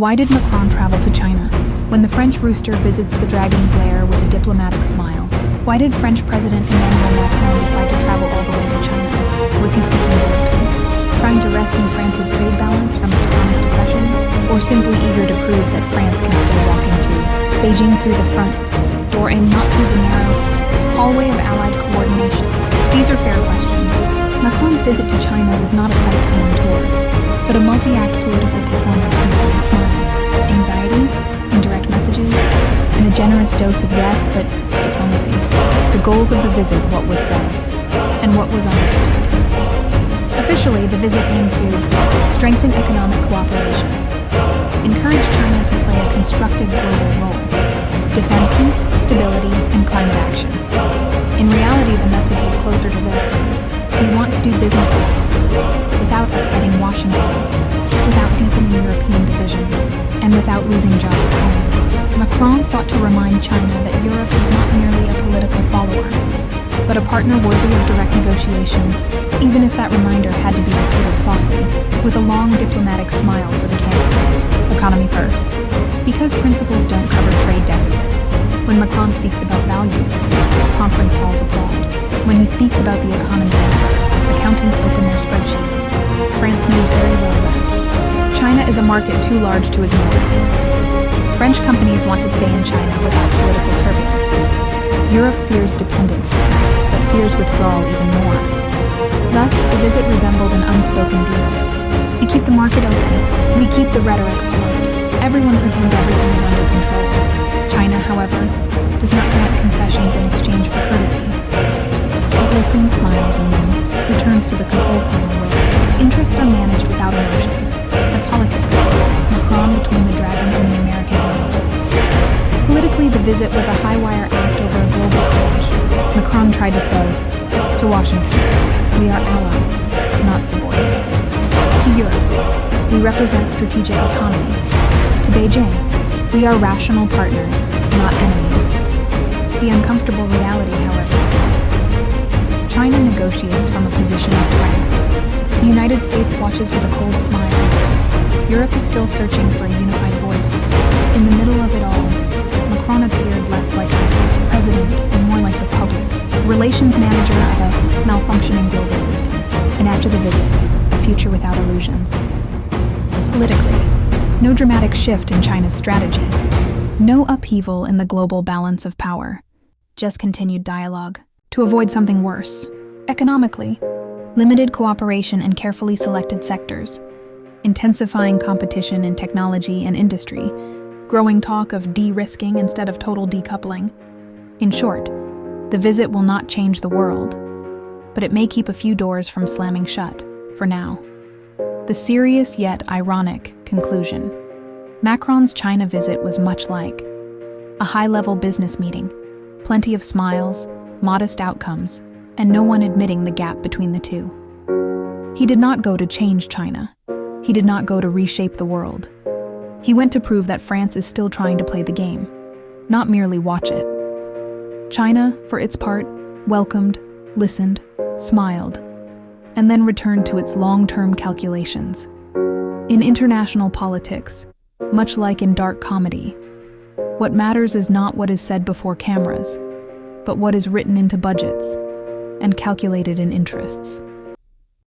Why did Macron travel to China? When the French Rooster visits the dragon's lair with a diplomatic smile. Why did French President Emmanuel Macron decide to travel all the way to China? Was he seeking world peace? Trying to rescue France's trade balance from its chronic depression? Or simply eager to prove that France can still walk into Beijing through the front door and not through the narrow hallway of Allied coordination? These are fair questions. Macron's visit to China was not a sightseeing tour, but a multi-act political performance combining smiles, anxiety, indirect messages, and a generous dose of yes, but diplomacy. The goals of the visit, what was said, and what was understood. Officially, the visit aimed to strengthen economic cooperation, encourage China to play a constructive global role, defend peace, stability, and climate action. In reality, the message was closer to this. We want to do business with you, without upsetting Washington, without deepening European divisions, and without losing jobs at home. Macron sought to remind China that Europe is not merely a political follower, but a partner worthy of direct negotiation, even if that reminder had to be repeated softly, with a long diplomatic smile for the cameras. Economy first. Because principles don't cover trade deficits. When Macron speaks about values, conference halls applaud. When he speaks about the economy, accountants open their spreadsheets. France knows very well that China is a market too large to ignore. French companies want to stay in China without political turbulence. Europe fears dependency, but fears withdrawal even more. Thus, the visit resembled an unspoken deal. We keep the market open. We keep the rhetoric polite. Everyone pretends everything is under control. China, however, does not grant concessions in exchange for courtesy. It listens, smiles, and then returns to the control panel where interests are managed without emotion. The politics. Macron between the dragon and the American ally. Politically, the visit was a high-wire act over a global stage. Macron tried to say, to Washington, we are allies, not subordinates. To Europe, we represent strategic autonomy. To Beijing, we are rational partners, not enemies. The uncomfortable reality, however, is this. China negotiates from a position of strength. The United States watches with a cold smile. Europe is still searching for a unified voice. In the middle of it all, Macron appeared less like a president and more like the public, relations manager of a malfunctioning global system. And after the visit, a future without illusions. Politically, no dramatic shift in China's strategy. No upheaval in the global balance of power. Just continued dialogue. To avoid something worse. Economically, limited cooperation in carefully selected sectors. Intensifying competition in technology and industry. Growing talk of de-risking instead of total decoupling. In short, the visit will not change the world, but it may keep a few doors from slamming shut, for now. The serious yet ironic conclusion. Macron's China visit was much like a high-level business meeting, plenty of smiles, modest outcomes, and no one admitting the gap between the two. He did not go to change China. He did not go to reshape the world. He went to prove that France is still trying to play the game, not merely watch it. China, for its part, welcomed, listened, smiled, and then returned to its long-term calculations. In international politics, much like in dark comedy, what matters is not what is said before cameras, but what is written into budgets and calculated in interests.